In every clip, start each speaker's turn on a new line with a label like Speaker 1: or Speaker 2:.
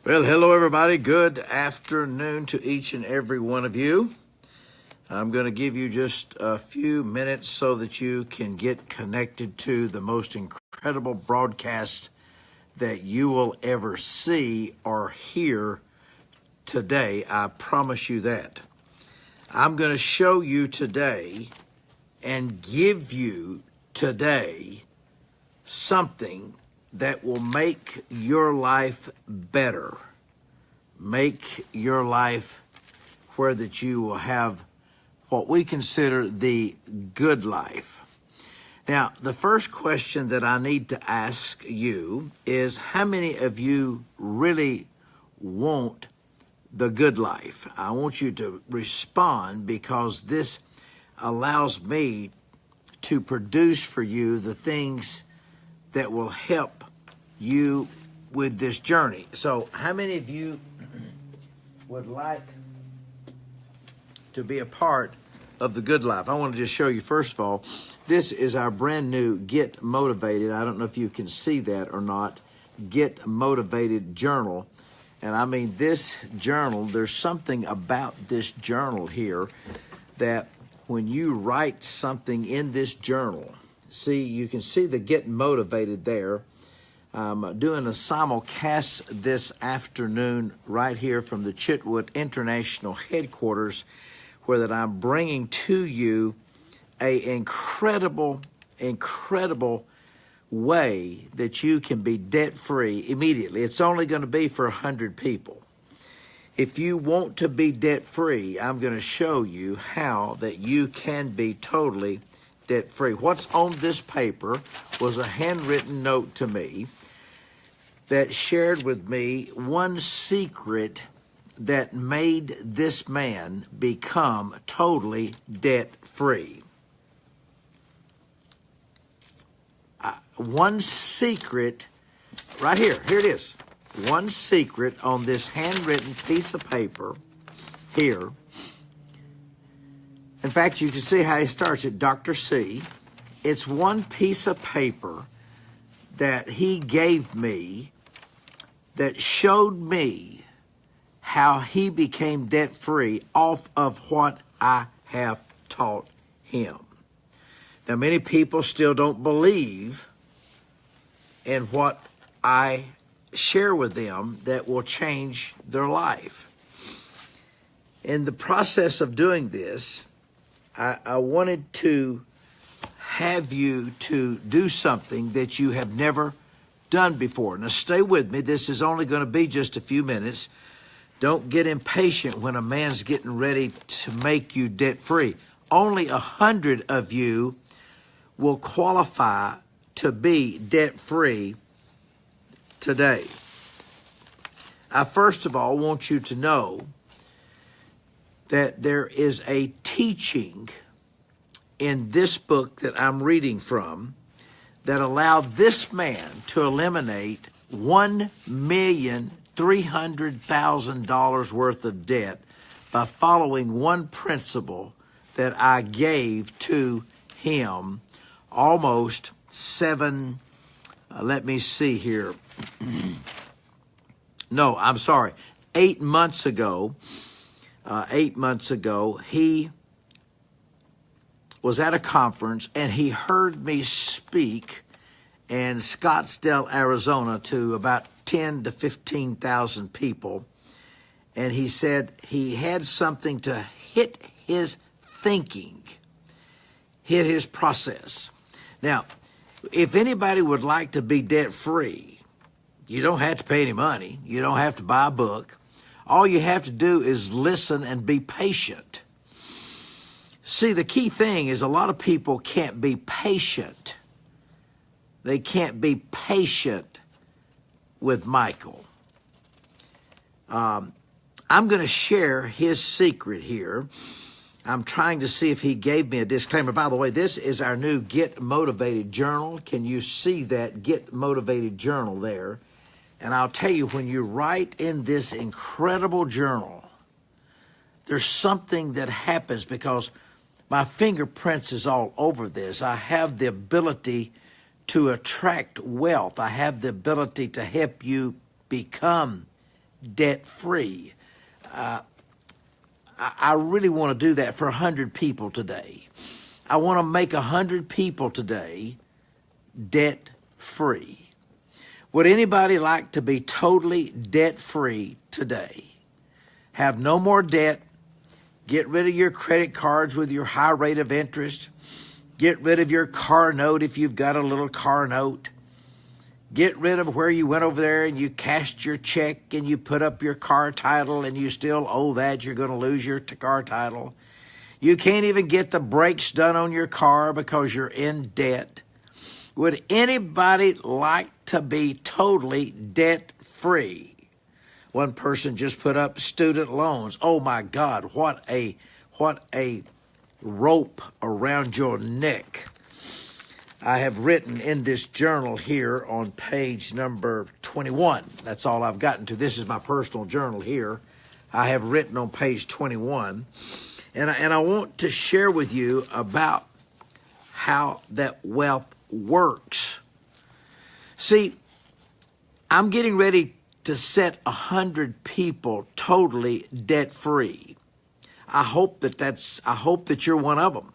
Speaker 1: Well, hello, everybody. Good afternoon to each and every one of you. I'm going to give you just a few minutes so that you can get connected to the most incredible broadcast that you will ever see or hear today. I promise you that. I'm going to show you today and give you today something that will make your life better. Make your life where that you will have what we consider the good life. Now, the first question that I need to ask you is, how many of you really want the good life? I want you to respond, because this allows me to produce for you the things that will help you with this journey. So how many of you would like to be a part of the good life? I want to just show you, first of all, this is our brand new Get Motivated. I don't know if you can see that or not. Get Motivated journal. And I mean, this journal, there's something about this journal here that when you write something in this journal, see, you can see the Get Motivated there. I'm doing a simulcast this afternoon right here from the Chitwood International Headquarters, where that I'm bringing to you an incredible way that you can be debt-free immediately. It's only going to be for 100 people. If you want to be debt-free, I'm going to show you how that you can be totally debt-free. What's on this paper was a handwritten note to me that shared with me one secret that made this man become totally debt-free. One secret, right here it is. One secret on this handwritten piece of paper here. In fact, you can see how he starts it, Dr. C. It's one piece of paper that he gave me that showed me how he became debt-free off of what I have taught him. Now, many people still don't believe in what I share with them that will change their life. In the process of doing this, I wanted to have you to do something that you have never done before. Now, stay with me. This is only going to be just a few minutes. Don't get impatient when a man's getting ready to make you debt-free. Only 100 of you will qualify to be debt-free today. I first of all want you to know that there is a teaching in this book that I'm reading from that allowed this man to eliminate $1,300,000 worth of debt by following one principle that I gave to him almost 8 months ago. 8 months ago, he was at a conference and he heard me speak in Scottsdale, Arizona, to about 10 to 15,000 people. And he said he had something to hit his thinking, hit his process. Now, if anybody would like to be debt-free, you don't have to pay any money. You don't have to buy a book. All you have to do is listen and be patient. See, the key thing is a lot of people can't be patient. They can't be patient with Michael. I'm going to share his secret here. I'm trying to see if he gave me a disclaimer. By the way, this is our new Get Motivated journal. Can you see that Get Motivated journal there? And I'll tell you, when you write in this incredible journal, there's something that happens because my fingerprints is all over this. I have the ability to attract wealth. I have the ability to help you become debt-free. I really want to do that for 100 people today. I want to make 100 people today debt-free. Would anybody like to be totally debt-free today? Have no more debt. Get rid of your credit cards with your high rate of interest. Get rid of your car note if you've got a little car note. Get rid of where you went over there and you cashed your check and you put up your car title and you still owe that. You're going to lose your car title. You can't even get the brakes done on your car because you're in debt. Would anybody like to be totally debt-free? One person just put up student loans. Oh my God, what a rope around your neck. I have written in this journal here on page number 21. That's all I've gotten to. This is my personal journal here. I have written on page 21. And I want to share with you about how that wealth works. See, I'm getting ready to set 100 people totally debt-free. I hope that you're one of them.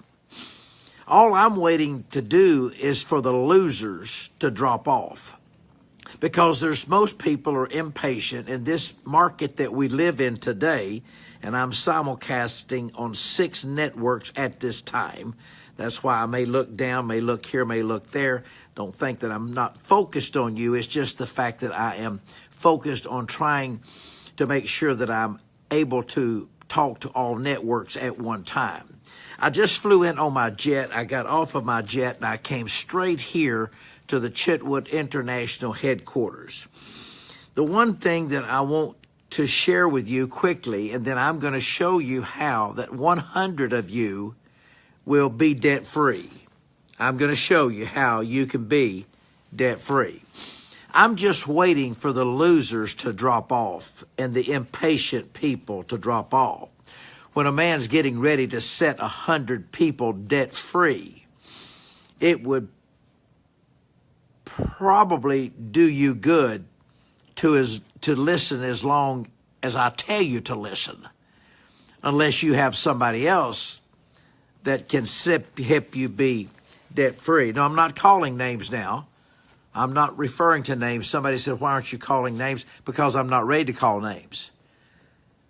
Speaker 1: All I'm waiting to do is for the losers to drop off, because most people are impatient in this market that we live in today, and I'm simulcasting on 6 networks at this time. That's why I may look down, may look here, may look there. Don't think that I'm not focused on you. It's just the fact that I am focused on trying to make sure that I'm able to talk to all networks at one time. I just flew in on my jet. I got off of my jet and I came straight here to the Chitwood International headquarters. The one thing that I want to share with you quickly, and then I'm going to show you how that 100 of you will be debt-free. I'm going to show you how you can be debt-free. I'm just waiting for the losers to drop off and the impatient people to drop off. When a man's getting ready to set 100 people debt-free, it would probably do you good to listen as long as I tell you to listen, unless you have somebody else that can help you be debt-free. No, I'm not calling names now. I'm not referring to names. Somebody said, why aren't you calling names? Because I'm not ready to call names.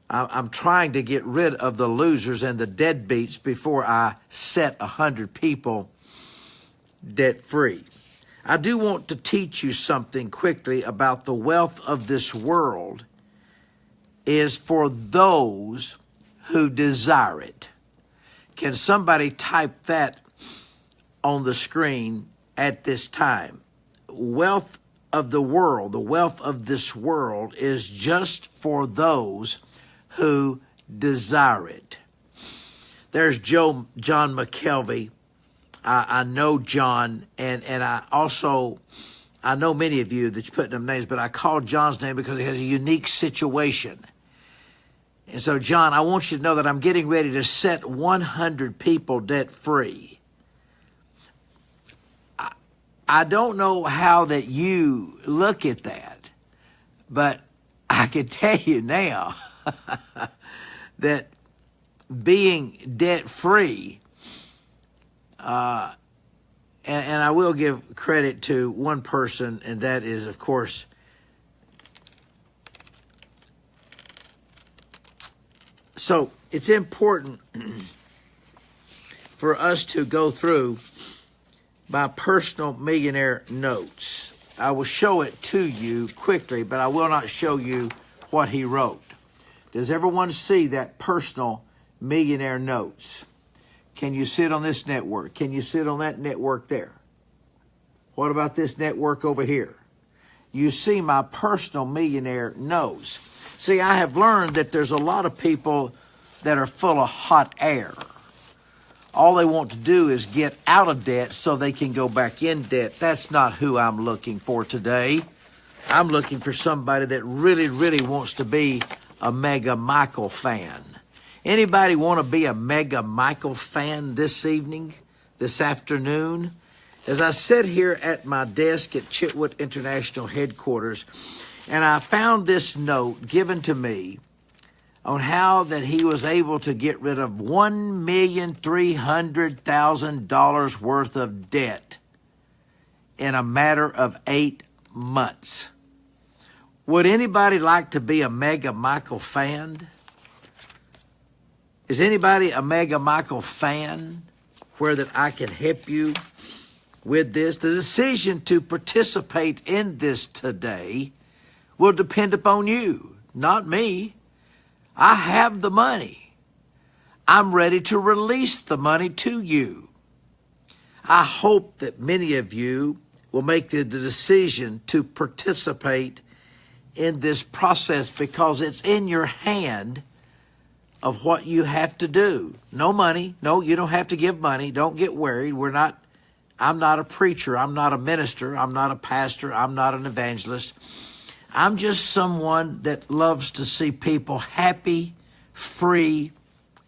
Speaker 1: I'm trying to get rid of the losers and the deadbeats before I set 100 people debt-free. I do want to teach you something quickly about the wealth of this world is for those who desire it. Can somebody type that on the screen at this time? Wealth of the world, the wealth of this world is just for those who desire it. There's John McKelvey. I know John, and I know many of you that you're putting them names, but I called John's name because he has a unique situation. And so, John, I want you to know that I'm getting ready to set 100 people debt-free. I don't know how that you look at that, but I can tell you now that being debt-free, and I will give credit to one person, and that is, of course, so it's important for us to go through my personal millionaire notes. I will show it to you quickly, but I will not show you what he wrote. Does everyone see that personal millionaire notes? Can you sit on this network? Can you sit on that network there? What about this network over here? You see my personal millionaire notes. See, I have learned that there's a lot of people that are full of hot air. All they want to do is get out of debt so they can go back in debt. That's not who I'm looking for today. I'm looking for somebody that really, really wants to be a Mega Michael fan. Anybody want to be a Mega Michael fan this evening, this afternoon? As I sit here at my desk at Chitwood International headquarters, And I found this note given to me on how that he was able to get rid of $1,300,000 worth of debt in a matter of 8 months. Would anybody like to be a Mega Michael fan? Is anybody a Mega Michael fan where that I can help you with this? The decision to participate in this today will depend upon you, not me. I have the money. I'm ready to release the money to you. I hope that many of you will make the decision to participate in this process because it's in your hand of what you have to do. No money. No, you don't have to give money. Don't get worried. I'm not a preacher. I'm not a minister. I'm not a pastor. I'm not an evangelist. I'm just someone that loves to see people happy, free,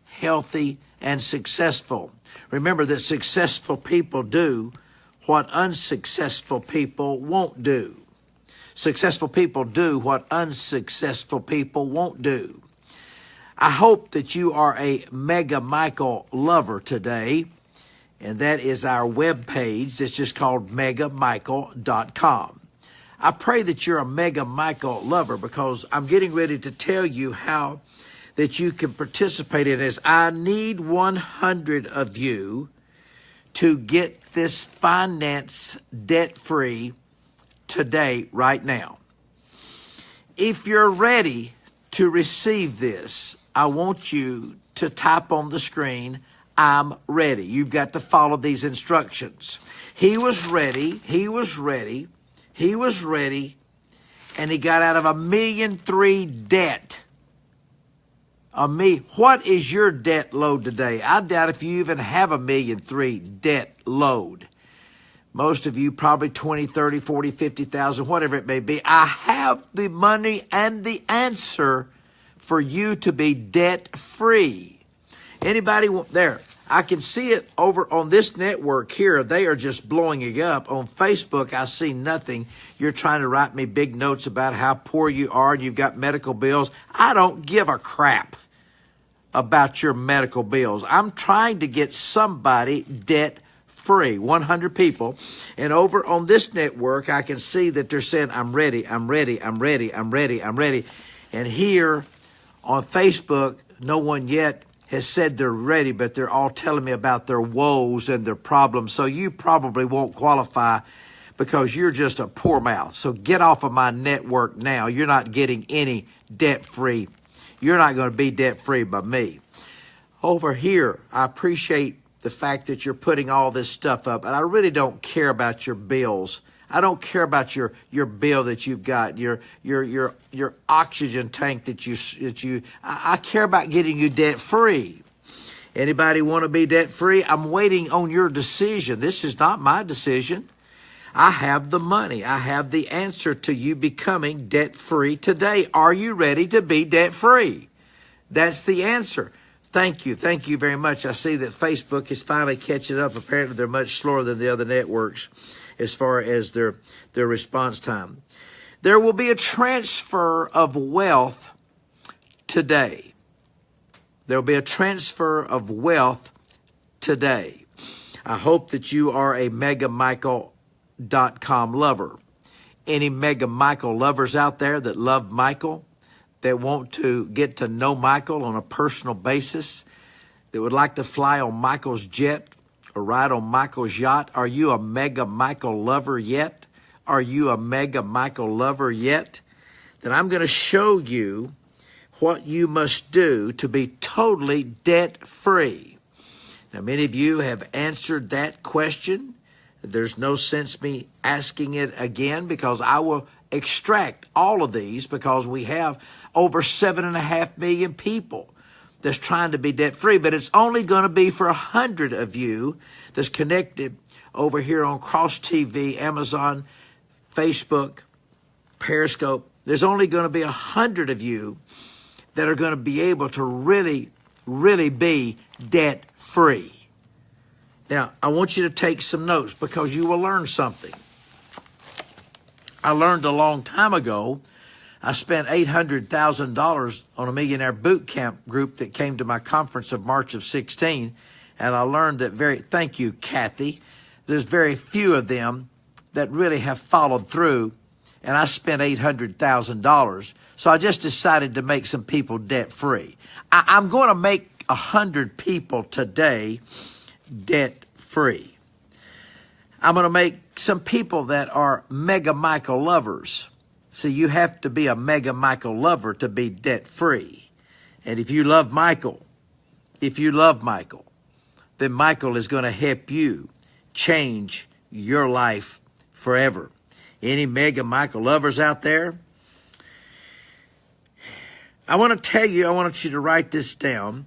Speaker 1: healthy, and successful. Remember that successful people do what unsuccessful people won't do. Successful people do what unsuccessful people won't do. I hope that you are a Mega Michael lover today, and that is our webpage. It's just called megamichael.com. I pray that you're a Mega Michael lover because I'm getting ready to tell you how that you can participate in this. I need 100 of you to get this finance debt-free today, right now. If you're ready to receive this, I want you to type on the screen, I'm ready. You've got to follow these instructions. He was ready, and he got out of $1.3 million debt. What is your debt load today? I doubt if you even have $1.3 million debt load. Most of you probably 20, 30, 40, 50,000, whatever it may be. I have the money and the answer for you to be debt free. Anybody there? I can see it over on this network here. They are just blowing it up. On Facebook, I see nothing. You're trying to write me big notes about how poor you are and you've got medical bills. I don't give a crap about your medical bills. I'm trying to get somebody debt free, 100 people. And over on this network, I can see that they're saying, I'm ready, I'm ready, I'm ready, I'm ready, I'm ready. And here on Facebook, no one yet has said they're ready, but they're all telling me about their woes and their problems. So you probably won't qualify because you're just a poor mouth. So get off of my network now. You're not getting any debt-free. You're not going to be debt-free by me. Over here, I appreciate the fact that you're putting all this stuff up, and I really don't care about your bills. I don't care about your bill that you've got, your oxygen tank I care about getting you debt free. Anybody want to be debt free? I'm waiting on your decision. This is not my decision. I have the money. I have the answer to you becoming debt free today. Are you ready to be debt free? That's the answer. Thank you. Thank you very much. I see that Facebook is finally catching up. Apparently, they're much slower than the other networks as far as their response time. There will be a transfer of wealth today. There will be a transfer of wealth today. I hope that you are a megamichael.com lover. Any Mega Michael lovers out there that love Michael, that want to get to know Michael on a personal basis, that would like to fly on Michael's jet or ride on Michael's yacht? Are you a Mega Michael lover yet? Are you a Mega Michael lover yet? Then I'm going to show you what you must do to be totally debt-free. Now, many of you have answered that question. There's no sense me asking it again because I will extract all of these because we have over 7.5 million people that's trying to be debt-free, but it's only going to be for 100 of you that's connected over here on Cross TV, Amazon, Facebook, Periscope. There's only going to be 100 of you that are going to be able to really, really be debt-free. Now, I want you to take some notes because you will learn something. I learned a long time ago I spent $800,000 on a millionaire boot camp group that came to my conference of March of 16. And I learned that thank you, Kathy, there's very few of them that really have followed through. And I spent $800,000. So I just decided to make some people debt free. I'm going to make 100 people today debt free. I'm going to make some people that are Mega Michael lovers. So you have to be a Mega Michael lover to be debt free. And if you love Michael, then Michael is going to help you change your life forever. Any Mega Michael lovers out there? I want you to write this down,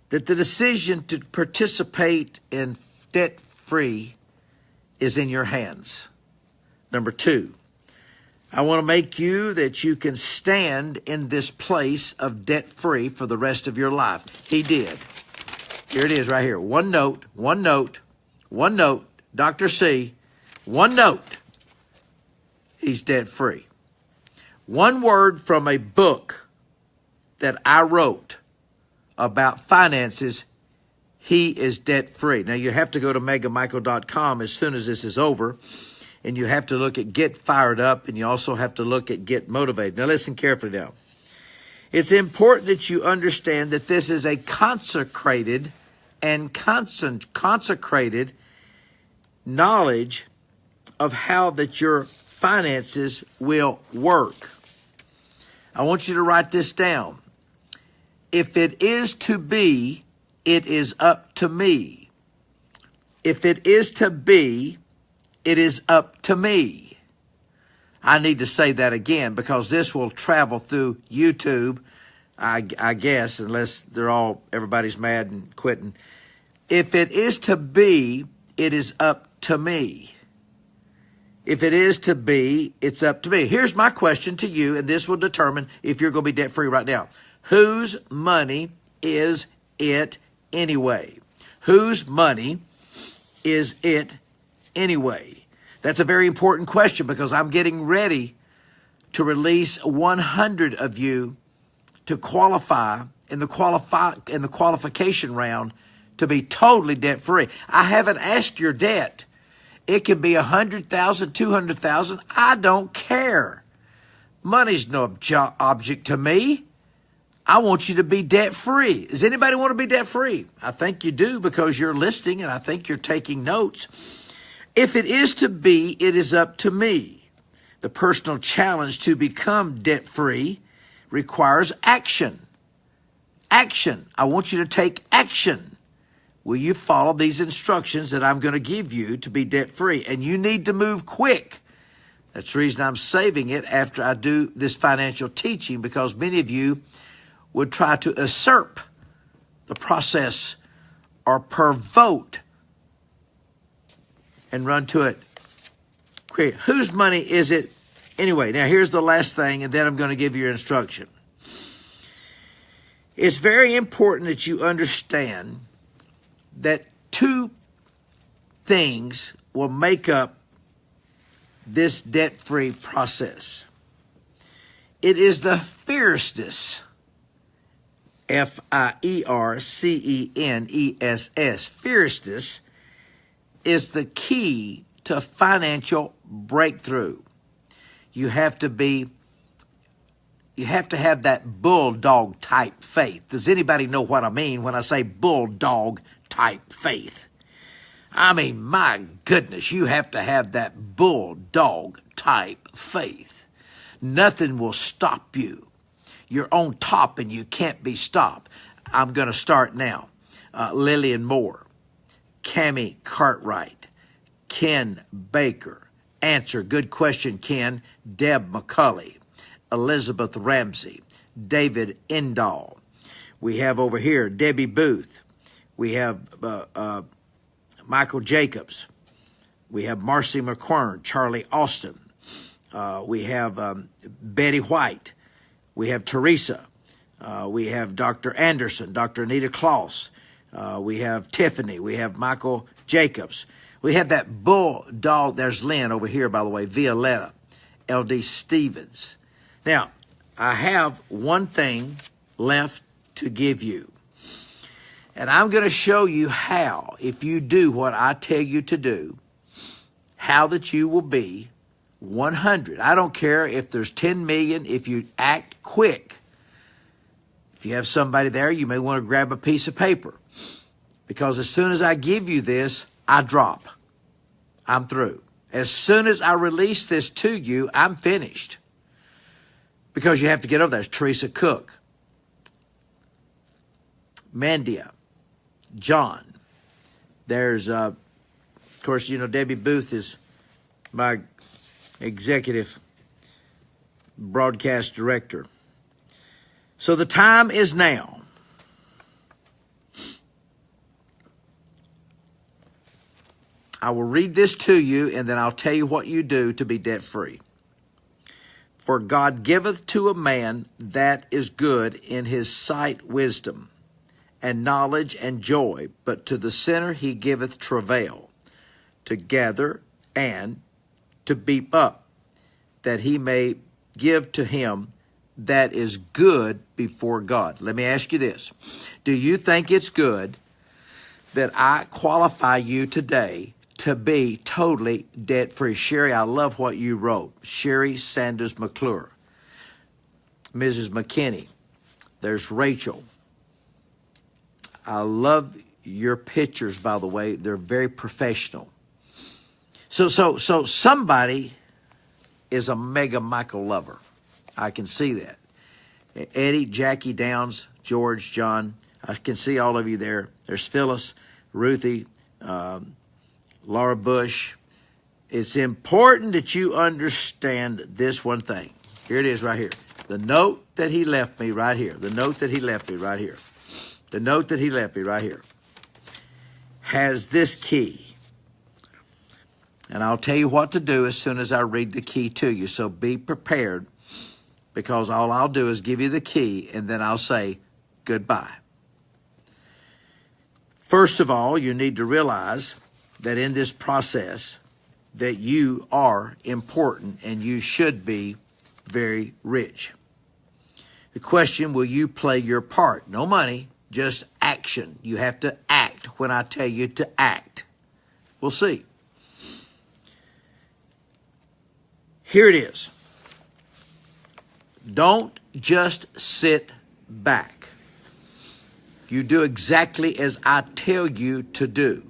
Speaker 1: that the decision to participate in debt-free is in your hands. Number 2, I want to make you that you can stand in this place of debt-free for the rest of your life. He did. Here it is right here. One note, Dr. C, one note. He's debt-free. One word from a book that I wrote about finances, he is debt-free. Now, you have to go to megamichael.com as soon as this is over, and you have to look at Get Fired Up, and you also have to look at Get Motivated. Now, listen carefully now. It's important that you understand that this is a consecrated and consecrated knowledge of how that your finances will work. I want you to write this down. If it is to be, it is up to me. If it is to be, it is up to me. I need to say that again because this will travel through YouTube, I guess, unless everybody's mad and quitting. If it is to be, it is up to me. If it is to be, it's up to me. Here's my question to you, and this will determine if you're going to be debt-free right now. Whose money is it anyway? Whose money is it anyway? That's a very important question because I'm getting ready to release 100 of you to qualify in the qualification round to be totally debt-free. I haven't asked your debt. It can be $100,000, $200,000. I don't care. Money's no object to me. I want you to be debt-free. Does anybody want to be debt-free? I think you do because you're listening and I think you're taking notes. If it is to be, it is up to me. The personal challenge to become debt-free requires action. Action. I want you to take action. Will you follow these instructions that I'm going to give you to be debt-free? And you need to move quick. That's the reason I'm saving it after I do this financial teaching, because many of you would try to usurp the process or pervote and run to it quick. Whose money is it anyway? Now, here's the last thing, and then I'm going to give you your instruction. It's very important that you understand that two things will make up this debt-free process. It is the fierceness, F-I-E-R-C-E-N-E-S-S. Fierceness is the key to financial breakthrough. You have to have that bulldog type faith. Does anybody know what I mean when I say bulldog type faith? I mean, my goodness, you have to have that bulldog type faith. Nothing will stop you. You're on top and you can't be stopped. I'm going to start now. Lillian Moore, Cammie Cartwright, Ken Baker. Answer, good question, Ken. Deb McCulley, Elizabeth Ramsey, David Endall. We have over here Debbie Booth. We have Michael Jacobs. We have Marcy McQuern, Charlie Austin. We have Betty White. We have Teresa. We have Dr. Anderson, Dr. Anita Kloss. We have Tiffany. We have Michael Jacobs. We have that bulldog. There's Lynn over here, by the way, Violetta, L.D. Stevens. Now, I have one thing left to give you. And I'm going to show you how, if you do what I tell you to do, how that you will be 100. I don't care if there's 10 million, if you act quick. If you have somebody there, you may want to grab a piece of paper. Because as soon as I give you this, I drop. I'm through. As soon as I release this to you, I'm finished. Because you have to get over there. There's Teresa Cook, Mandia, John. There's, of course, you know, Debbie Booth is my executive broadcast director. So the time is now. I will read this to you, and then I'll tell you what you do to be debt-free. For God giveth to a man that is good in his sight wisdom, and knowledge and joy, but to the sinner he giveth travail, to gather and to beat up, that he may give to him that is good before God. Let me ask you this. Do you think it's good that I qualify you today to be totally debt-free? Sherry, I love what you wrote. Sherry Sanders McClure. Mrs. McKinney. There's Rachel. I love your pictures, by the way. They're very professional. So somebody is a mega Michael lover. I can see that. Eddie, Jackie Downs, George, John. I can see all of you there. There's Phyllis, Ruthie, Laura Bush. It's important that you understand this one thing. Here it is right here. The note that he left me right here. The note that he left me right here. The note that he left me right here has this key. And I'll tell you what to do as soon as I read the key to you. So be prepared, because all I'll do is give you the key and then I'll say goodbye. First of all, you need to realize that in this process that you are important and you should be very rich. The question, will you play your part? No money, just action. You have to act when I tell you to act. We'll see. Here it is. Don't just sit back. You do exactly as I tell you to do.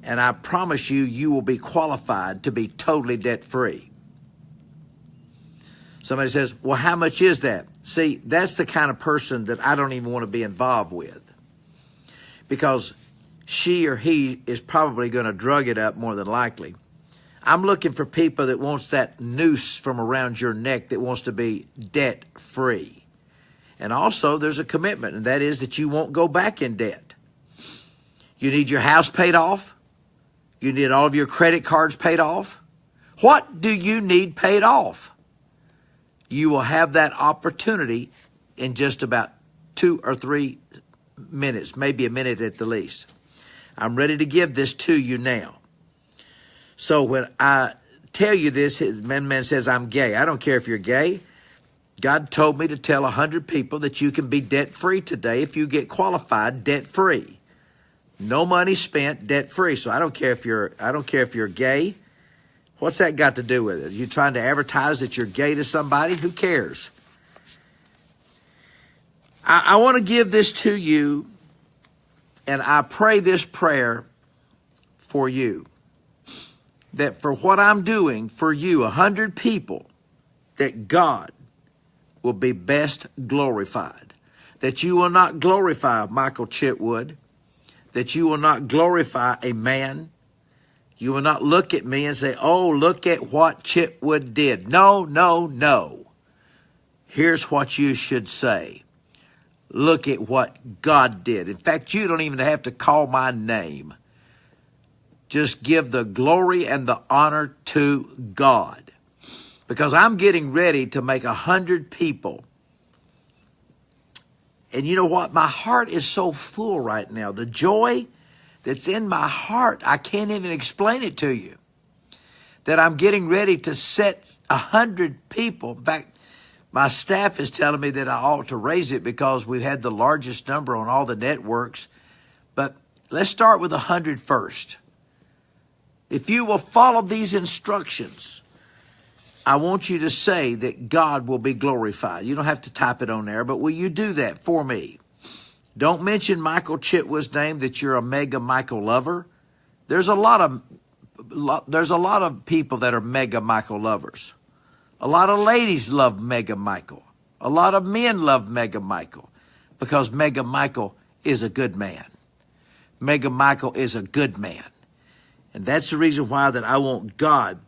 Speaker 1: And I promise you, you will be qualified to be totally debt-free. Somebody says, well, how much is that? See, that's the kind of person that I don't even want to be involved with. Because she or he is probably going to drug it up more than likely. I'm looking for people that wants that noose from around your neck, that wants to be debt-free. And also, there's a commitment, and that is that you won't go back in debt. You need your house paid off. You need all of your credit cards paid off. What do you need paid off? You will have that opportunity in just about 2 or 3 minutes, maybe a minute at the least. I'm ready to give this to you now. So when I tell you this, man says I'm gay. I don't care if you're gay. God told me to tell 100 people that you can be debt-free today if you get qualified debt-free. No money spent, debt-free. So I don't care if you're gay. What's that got to do with it? Are you trying to advertise that you're gay to somebody? Who cares? I want to give this to you, and I pray this prayer for you. That for what I'm doing for you, 100 people, that God will be best glorified. That you will not glorify Michael Chitwood. That you will not glorify a man. You will not look at me and say, oh, look at what Chitwood did. No, no, no. Here's what you should say. Look at what God did. In fact, you don't even have to call my name. Just give the glory and the honor to God. Because I'm getting ready to make 100 people. And you know what? My heart is so full right now. The joy that's in my heart, I can't even explain it to you. That I'm getting ready to set 100 people. In fact, My staff is telling me that I ought to raise it because we've had the largest number on all the networks. But let's start with 100 first. If you will follow these instructions, I want you to say that God will be glorified. You don't have to type it on there, but will you do that for me? Don't mention Michael Chitwood's name that you're a mega Michael lover. There's a lot of people that are mega Michael lovers. A lot of ladies love Mega Michael. A lot of men love Mega Michael because Mega Michael is a good man. Mega Michael is a good man. And that's the reason why that I want God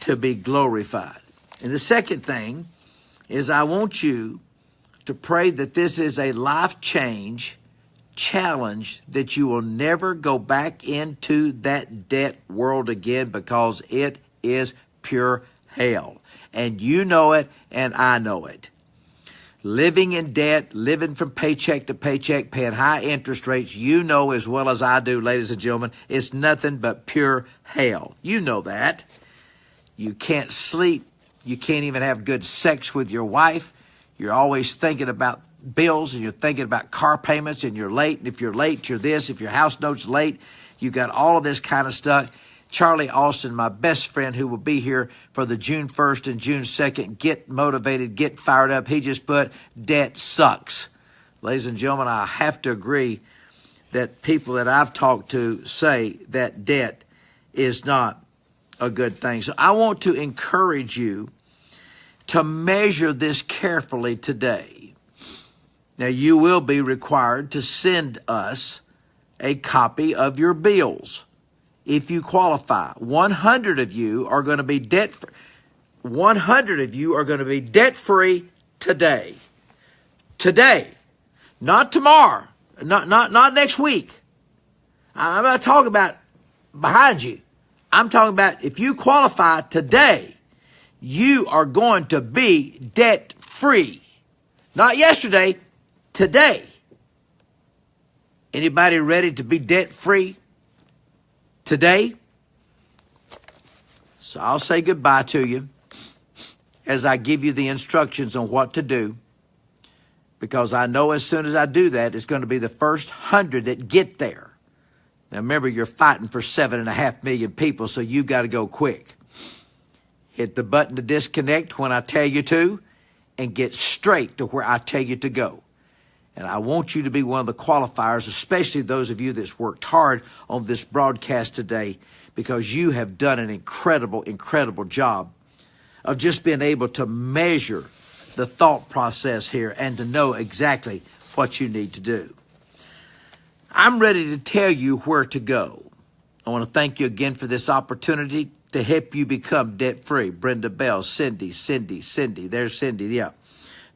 Speaker 1: to be glorified. And the second thing is I want you to pray that this is a life change challenge, that you will never go back into that debt world again because it is pure hell. And you know it, and I know it. Living in debt, living from paycheck to paycheck, paying high interest rates, you know as well as I do, ladies and gentlemen, it's nothing but pure hell. You know that. You can't sleep. You can't even have good sex with your wife. You're always thinking about bills, and you're thinking about car payments, and you're late. And if you're late, you're this. If your house note's late, you got all of this kind of stuff. Charlie Austin, my best friend who will be here for the June 1st and June 2nd, get motivated, get fired up. He just put, debt sucks. Ladies and gentlemen, I have to agree that people that I've talked to say that debt is not a good thing. So I want to encourage you to measure this carefully today. Now, you will be required to send us a copy of your bills. If you qualify, 100 of you are going to be debt-free. 100 of you are going to be debt-free today. Today. Not tomorrow. Not next week. I'm not talking about behind you. I'm talking about if you qualify today, you are going to be debt-free. Not yesterday, today. Anybody ready to be debt-free today? So I'll say goodbye to you as I give you the instructions on what to do, because I know as soon as I do that, it's going to be the first 100 that get there. Now remember, you're fighting for 7.5 million people, so you got to go quick. Hit the button to disconnect when I tell you to, and get straight to where I tell you to go. And I want you to be one of the qualifiers, especially those of you that's worked hard on this broadcast today, because you have done an incredible, incredible job of just being able to measure the thought process here and to know exactly what you need to do. I'm ready to tell you where to go. I want to thank you again for this opportunity to help you become debt-free. Brenda Bell, Cindy. There's Cindy, yeah.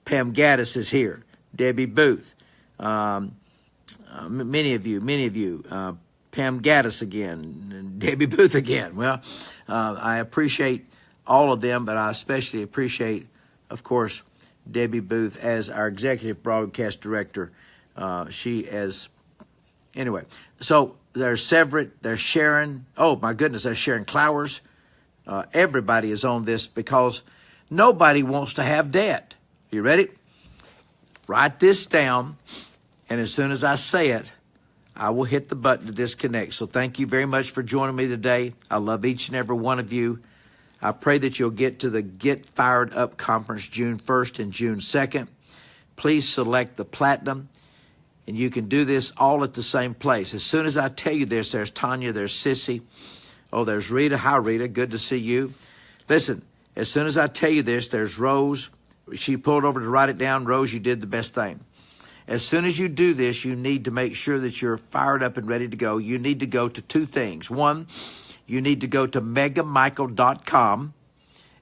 Speaker 1: Pam Gaddis is here. Debbie Booth, many of you, Pam Gaddis again, and Debbie Booth again. Well, I appreciate all of them, but I especially appreciate, of course, Debbie Booth as our executive broadcast director. Anyway, so there's Severett, there's Sharon. Oh, my goodness, there's Sharon Clowers. Everybody is on this because nobody wants to have debt. You ready? Write this down, and as soon as I say it, I will hit the button to disconnect. So thank you very much for joining me today. I love each and every one of you. I pray that you'll get to the Get Fired Up Conference June 1st and June 2nd. Please select the Platinum, and you can do this all at the same place. As soon as I tell you this, there's Tanya, there's Sissy. Oh, there's Rita. Hi, Rita. Good to see you. Listen, as soon as I tell you this, there's Rose. She pulled over to write it down. Rose, you did the best thing. As soon as you do this, you need to make sure that you're fired up and ready to go. You need to go to two things. One, you need to go to megamichael.com,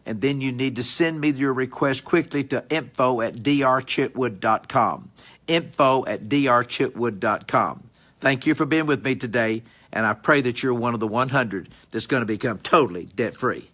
Speaker 1: and then you need to send me your request quickly to info@drchitwood.com. info@drchitwood.com. Thank you for being with me today, and I pray that you're one of the 100 that's going to become totally debt-free.